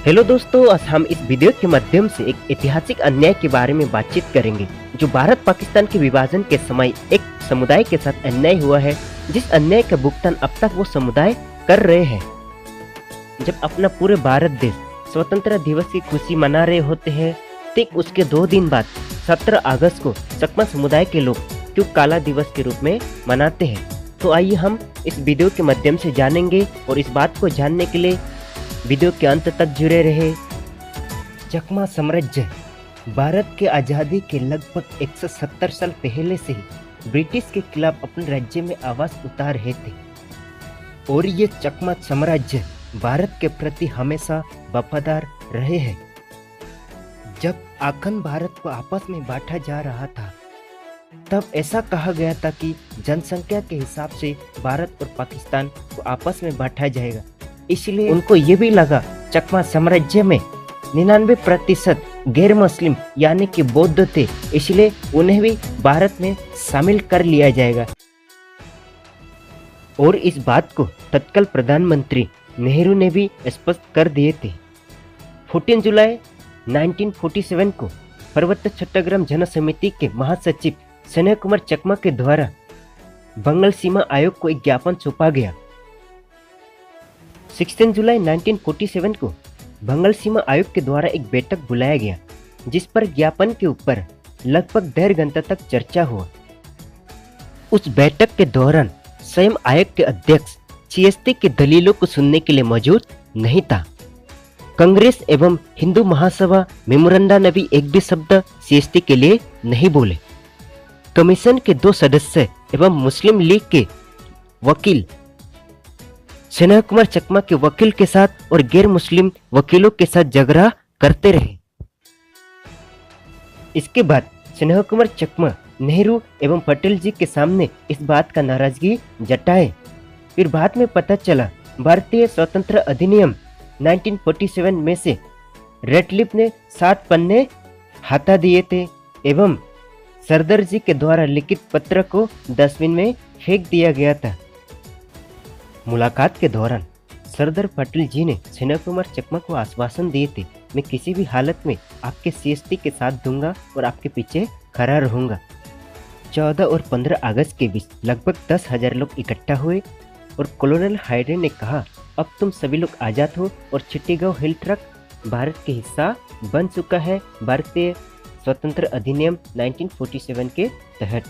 Hello दोस्तों, आज हम इस वीडियो के माध्यम से एक ऐतिहासिक अन्याय के बारे में बातचीत करेंगे जो भारत पाकिस्तान के विभाजन के समय एक समुदाय के साथ अन्याय हुआ है, जिस अन्याय का भुगतान अब तक वो समुदाय कर रहे हैं। जब अपना पूरे भारत देश स्वतंत्रता दिवस की खुशी मना रहे होते हैं, ठीक उसके 2 दिन बाद 17 अगस्त को चकमा समुदाय के लोग क्यों काला दिवस के रूप में मनाते हैं, तो आइए हम इस वीडियो के माध्यम से जानेंगे। और इस बात को जानने के लिए वीडियो के अंत तक जुड़े रहे। चकमा साम्राज्य भारत के आज़ादी के लगभग 170 साल पहले से ही ब्रिटिश के खिलाफ अपने राज्य में आवाज उतार रहे थे और ये चकमा साम्राज्य भारत के प्रति हमेशा वफादार रहे हैं। जब अखंड भारत को आपस में बांटा जा रहा था, तब ऐसा कहा गया था कि जनसंख्या के हिसाब से भारत और पाकिस्तान को आपस में बांटा जाएगा। इसलिए उनको ये भी लगा चकमा साम्राज्य में 99% गैर मुस्लिम यानी कि बौद्ध थे, इसलिए उन्हें भी भारत में शामिल कर लिया जाएगा। और इस बात को तत्काल प्रधानमंत्री नेहरू ने भी स्पष्ट कर दिए थे। 14 जुलाई 1947 को पर्वत चट्टग्राम जन समिति के महासचिव स्नेह कुमार चकमा के द्वारा बंगाल सीमा आयोग को एक ज्ञापन सौंपा गया। 16 जुलाई 1947 को बंगाल सीमा आयोग के द्वारा एक बैठक बुलाया गया, जिस पर ज्ञापन के ऊपर लगभग 1.5 घंटा तक चर्चा हुआ। उस बैठक के दौरान स्वयं आयोग के अध्यक्ष सीएसटी के दलीलों को सुनने के लिए मौजूद नहीं था। कांग्रेस एवं हिंदू महासभा मेमोरेंडा ने भी एक भी शब्द सीएसटी के लिए नहीं बोले। कमीशन के 2 सदस्य एवं मुस्लिम लीग के वकील स्नेह कुमार चकमा के वकील के साथ और गैर मुस्लिम वकीलों के साथ झगड़ा करते रहे। इसके बाद स्नेह कुमार चकमा नेहरू एवं पटेल जी के सामने इस बात का नाराजगी जताए। फिर बाद में पता चला भारतीय स्वतंत्रता अधिनियम 1947 में से रेडक्लिफ ने 7 पन्ने हटा दिए थे एवं सरदार जी के द्वारा लिखित पत्र को डस्टबिन में फेंक दिया गया था। मुलाकात के दौरान सरदार पटेल जी ने स्नेह कुमार चकमा को आश्वासन दिए थे, मैं किसी भी हालत में आपके सीएसटी के साथ दूंगा और आपके पीछे खड़ा रहूंगा। 14 और 15 अगस्त के बीच लगभग 10,000 लोग इकट्ठा हुए और कॉलोनल हायडे ने कहा, अब तुम सभी लोग आजाद हो और चिट्टीगांव हिल ट्रक भारत के हिस्सा बन चुका है भारतीय स्वतंत्र अधिनियम 1947 के तहत।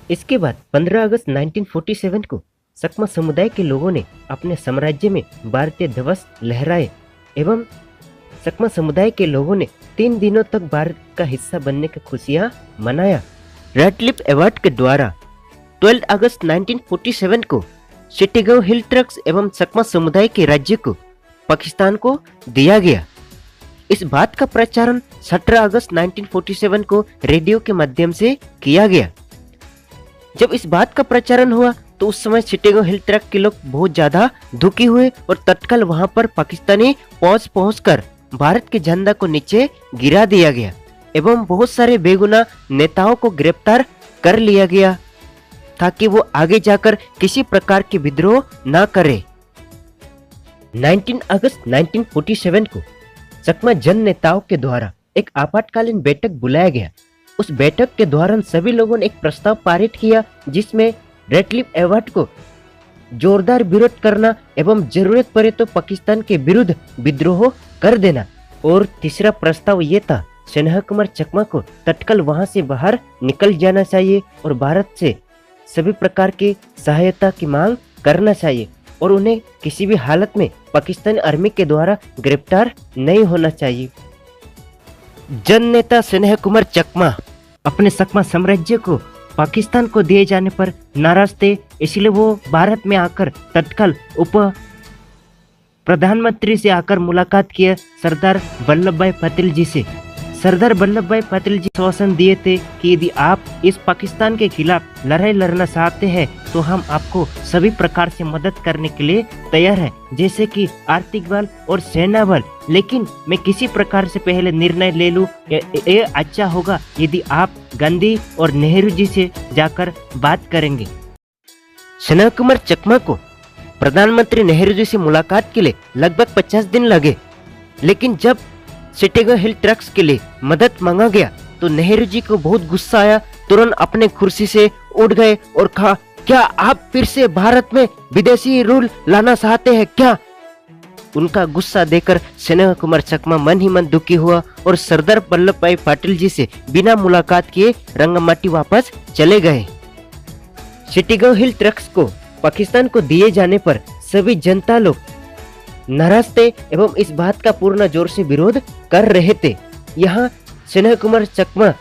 इसके बाद 15 अगस्त 1947 को चकमा समुदाय के लोगों ने अपने साम्राज्य में भारतीय ध्वज लहराए एवं चकमा समुदाय के लोगों ने 3 दिनों तक भारत का हिस्सा बनने की खुशियां मनाया। रेडक्लिफ अवार्ड के द्वारा 12 अगस्त 1947 को चिट्टीगांव हिल ट्रक्स एवं चकमा समुदाय के राज्य को पाकिस्तान को दिया गया। इस बात का प्रचारण 17 अगस्त 1947 को रेडियो के माध्यम से किया गया। जब इस बात का प्रचारण हुआ तो उस समय चिट्टीगांव हिल ट्रक के लोग बहुत ज्यादा दुखी हुए और तत्काल वहां पर पाकिस्तानी फौज पहुंचकर भारत के झंडा को नीचे गिरा दिया गया एवं बहुत सारे बेगुनाह नेताओं को गिरफ्तार कर लिया गया ताकि वो आगे जाकर किसी प्रकार के विद्रोह न करे। 19 अगस्त 1947 को चकमा जन नेताओं के द्वारा एक आपातकालीन बैठक बुलाया गया। उस बैठक के दौरान सभी लोगों ने एक प्रस्ताव पारित किया, जिसमें रेडक्लिफ अवार्ड को जोरदार विरोध करना एवं जरूरत पड़े तो पाकिस्तान के विरुद्ध विद्रोह कर देना। और तीसरा प्रस्ताव ये था, स्नेह कुमार चकमा को तत्काल वहां से बाहर निकल जाना चाहिए और भारत से सभी प्रकार की सहायता की मांग करना चाहिए और उन्हें किसी भी हालत में पाकिस्तानी आर्मी के द्वारा गिरफ्तार नहीं होना चाहिए। जन नेता स्नेह कुमार चकमा अपने चकमा साम्राज्य को पाकिस्तान को दिए जाने पर नाराज थे, इसलिए वो भारत में आकर तत्काल उप प्रधानमंत्री से आकर मुलाकात किया सरदार वल्लभ भाई पटेल जी से। सरदार वल्लभ भाई पटेल जी आश्वासन दिए थे कि यदि आप इस पाकिस्तान के खिलाफ लड़ाई लड़ना चाहते हैं तो हम आपको सभी प्रकार से मदद करने के लिए तैयार हैं, जैसे कि आर्थिक बल और सेना बल, लेकिन मैं किसी प्रकार से पहले निर्णय ले लूं, ये अच्छा होगा यदि आप गांधी और नेहरू जी से जाकर बात करेंगे। स्नेह कुमार चकमा को प्रधानमंत्री नेहरू जी से मुलाकात के लिए लगभग 50 दिन लगे, लेकिन जब चिटागोंग हिल ट्रक्स के लिए मदद मांगा गया तो नेहरू जी को बहुत गुस्सा आया। तुरंत अपने कुर्सी से उठ गए और कहा, क्या आप फिर से भारत में विदेशी रूल लाना चाहते हैं क्या? उनका गुस्सा देखकर स्नेह कुमार चकमा मन ही मन दुखी हुआ और सरदार वल्लभ भाई पटेल जी से बिना मुलाकात किए रंगमट्टी वापस चले गए। चिटागोंग हिल ट्रक्स को पाकिस्तान को दिए जाने पर सभी जनता लोग नाराज थे एवं इस बात का पूर्ण जोर से विरोध कर रहे थे। यहाँ स्नेह कुमार चकमा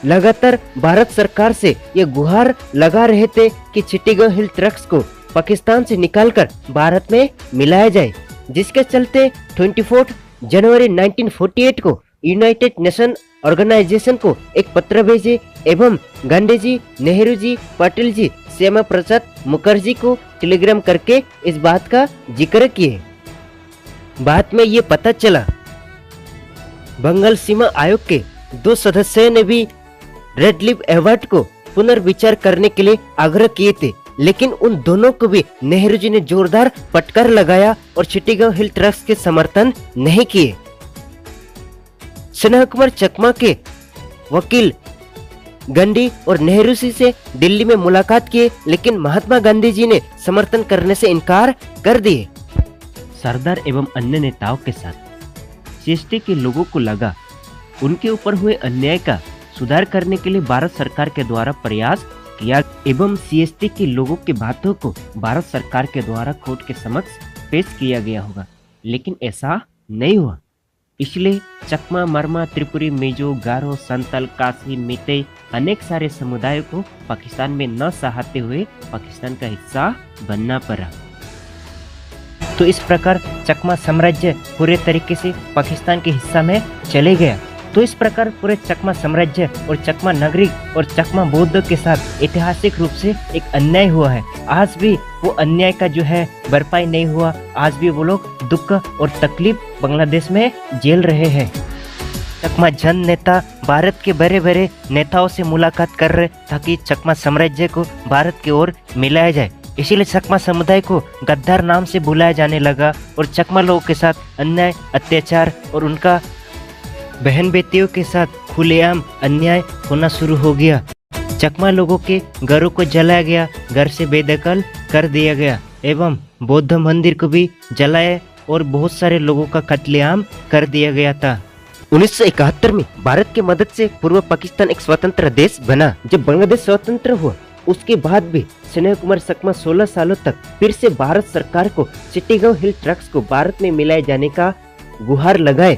लगातार भारत सरकार से ये गुहार लगा रहे थे कि चिटागोंग हिल ट्रक्स को पाकिस्तान से निकालकर भारत में मिलाया जाए, जिसके चलते 24 जनवरी 1948 को यूनाइटेड नेशन ऑर्गेनाइजेशन को एक पत्र भेजे एवं गांधी जी, नेहरू जी, पटेल जी, श्यामा प्रसाद मुखर्जी को टेलीग्राम करके इस बात का जिक्र किए। बाद में ये पता चला बंगाल सीमा आयोग के 2 सदस्यों ने भी रेड लिप अवार्ड को पुनर्विचार करने के लिए आग्रह किए थे, लेकिन उन दोनों को भी नेहरू जी ने जोरदार फटकार लगाया और चिटागोंग हिल ट्रक्स के समर्थन नहीं किए। स्नेह कुमार चकमा के वकील गांधी और नेहरू जी से दिल्ली में मुलाकात किए, लेकिन महात्मा गांधी जी ने समर्थन करने से इनकार कर दिए। सरदार एवं अन्य नेताओं के साथ सीएसटी के लोगों को लगा उनके ऊपर हुए अन्याय का सुधार करने के लिए भारत सरकार के द्वारा प्रयास किया एवं सीएसटी के लोगों की बातों को भारत सरकार के द्वारा कोर्ट के समक्ष पेश किया गया होगा, लेकिन ऐसा नहीं हुआ। इसलिए चकमा, मरमा, त्रिपुरी, मिजो, गारो, संतल, काशी, मीतेई अनेक सारे समुदायों को पाकिस्तान में न चाहते हुए पाकिस्तान का हिस्सा बनना पड़ा। तो इस प्रकार चकमा साम्राज्य पूरे तरीके से पाकिस्तान के हिस्सा में चले गया। तो इस प्रकार पूरे चकमा साम्राज्य और चकमा नागरिक और चकमा बौद्ध के साथ ऐतिहासिक रूप से एक अन्याय हुआ है। आज भी वो अन्याय का जो है भरपाई नहीं हुआ। आज भी वो लोग दुख और तकलीफ बांग्लादेश में झेल रहे हैं। चकमा जन नेता भारत के बड़े बड़े नेताओं से मुलाकात कर रहे ताकि चकमा साम्राज्य को भारत की ओर मिलाया जाए। इसीलिए चकमा समुदाय को गद्दार नाम से बुलाया जाने लगा और चकमा लोगों के साथ अन्याय, अत्याचार और उनका बहन बेटियों के साथ खुलेआम अन्याय होना शुरू हो गया। चकमा लोगों के घरों को जलाया गया, घर से बेदखल कर दिया गया एवं बौद्ध मंदिर को भी जलाया और बहुत सारे लोगों का कत्लेआम कर दिया गया था। 1971 में भारत की मदद से पूर्व पाकिस्तान एक स्वतंत्र देश बना। जब बांग्लादेश स्वतंत्र हुआ उसके बाद भी स्नेह कुमार चकमा 16 सालों तक फिर से भारत सरकार को चिटागोंग हिल ट्रक्स को भारत में मिलाए जाने का गुहार लगाए,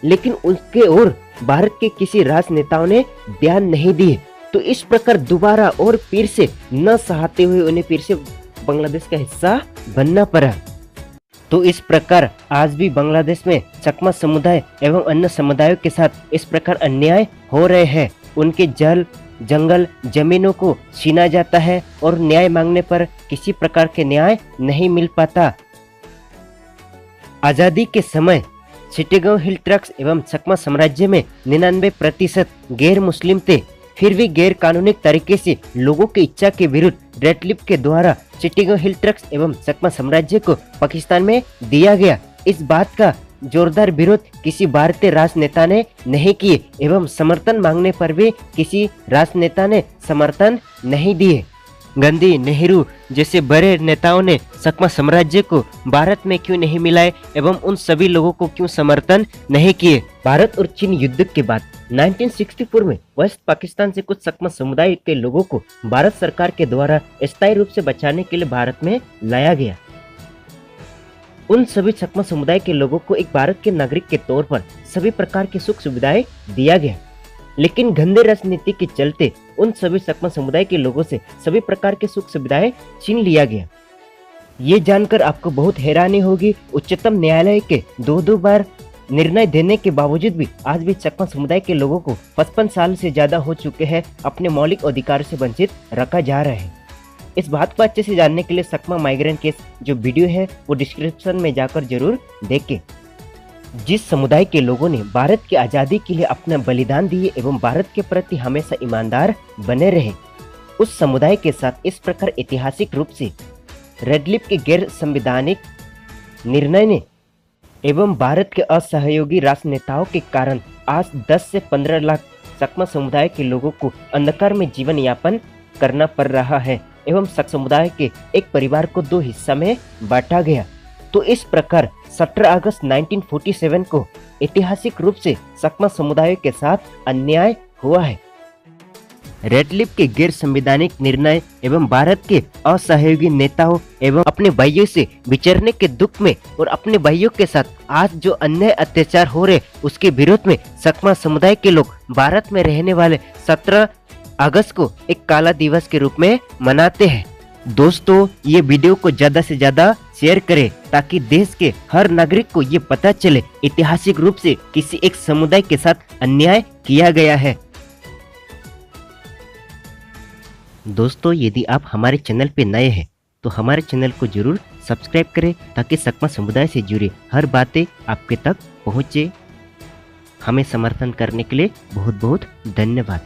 लेकिन उसके ओर भारत के किसी राजनेताओं ने ध्यान नहीं दिए। तो इस प्रकार दोबारा और फिर से न चाहते हुए उन्हें फिर से बांग्लादेश का हिस्सा बनना पड़ा। तो इस प्रकार आज भी बांग्लादेश में चकमा समुदाय एवं अन्य समुदायों के साथ इस प्रकार अन्याय हो रहे हैं। उनके जल, जंगल, जमीनों को छीना जाता है और न्याय मांगने पर किसी प्रकार के न्याय नहीं मिल पाता। आजादी के समय चिटागोंग हिल ट्रक्स एवं चकमा साम्राज्य में 99% गैर मुस्लिम थे। फिर भी गैर कानूनी तरीके से लोगों की इच्छा के विरुद्ध रेड लिप के द्वारा चिटागोंग हिल ट्रक्स एवं चकमा साम्राज्य को पाकिस्तान में दिया गया। इस बात का जोरदार विरोध किसी भारतीय राजनेता ने नहीं किए एवं समर्थन मांगने पर भी किसी राजनेता ने समर्थन नहीं दिए। गांधी, नेहरू जैसे बड़े नेताओं ने चकमा साम्राज्य को भारत में क्यों नहीं मिलाए एवं उन सभी लोगों को क्यों समर्थन नहीं किए? भारत और चीन युद्ध के बाद 1964 में वेस्ट पाकिस्तान से कुछ चकमा समुदाय के लोगों को भारत सरकार के द्वारा स्थायी रूप से बचाने के लिए भारत में लाया गया। उन सभी चकमा समुदाय के लोगों को एक भारत के नागरिक के तौर पर सभी प्रकार की सुख सुविधाएं दिया गया, लेकिन गंदे राजनीति के चलते उन सभी चकमा समुदाय के लोगों से सभी प्रकार के सुख सुविधाएं छीन लिया गया। ये जानकर आपको बहुत हैरानी होगी, उच्चतम न्यायालय के दो बार निर्णय देने के बावजूद भी आज भी चकमा समुदाय के लोगों को 55 साल से ज्यादा हो चुके हैं अपने मौलिक अधिकार से वंचित रखा जा रहा है। इस बात को अच्छे से जानने के लिए चकमा माइग्रेंट केस जो वीडियो है वो डिस्क्रिप्शन में जाकर जरूर देखें। जिस समुदाय के लोगों ने भारत की आज़ादी के लिए अपना बलिदान दिए एवं भारत के प्रति हमेशा ईमानदार बने रहे, उस समुदाय के साथ इस प्रकार ऐतिहासिक रूप से रेडक्लिफ के गैर संवैधानिक निर्णय ने एवं भारत के असहयोगी राजनेताओं के कारण आज 10 से 15 लाख सकमा समुदाय के लोगों को अंधकार में जीवन यापन करना पड़ रहा है एवं सकमा समुदाय के एक परिवार को दो हिस्सा में बांटा गया। तो इस प्रकार 17 अगस्त 1947 को ऐतिहासिक रूप से सकमा समुदाय के साथ अन्याय हुआ है। रेडक्लिफ के गैर संवैधानिक निर्णय एवं भारत के असहयोगी नेताओं एवं अपने भाइयों से विचरने के दुख में और अपने भाइयों के साथ आज जो अन्याय अत्याचार हो रहे उसके विरोध में सकमा समुदाय के लोग भारत में रहने वाले 17 अगस्त को एक काला दिवस के रूप में मनाते हैं। दोस्तों, ये वीडियो को ज्यादा से ज्यादा शेयर करें ताकि देश के हर नागरिक को ये पता चले ऐतिहासिक रूप से किसी एक समुदाय के साथ अन्याय किया गया है। दोस्तों, यदि आप हमारे चैनल पे नए हैं तो हमारे चैनल को जरूर सब्सक्राइब करें ताकि सकमा समुदाय से जुड़ी हर बातें आपके तक पहुंचे। हमें समर्थन करने के लिए बहुत बहुत धन्यवाद।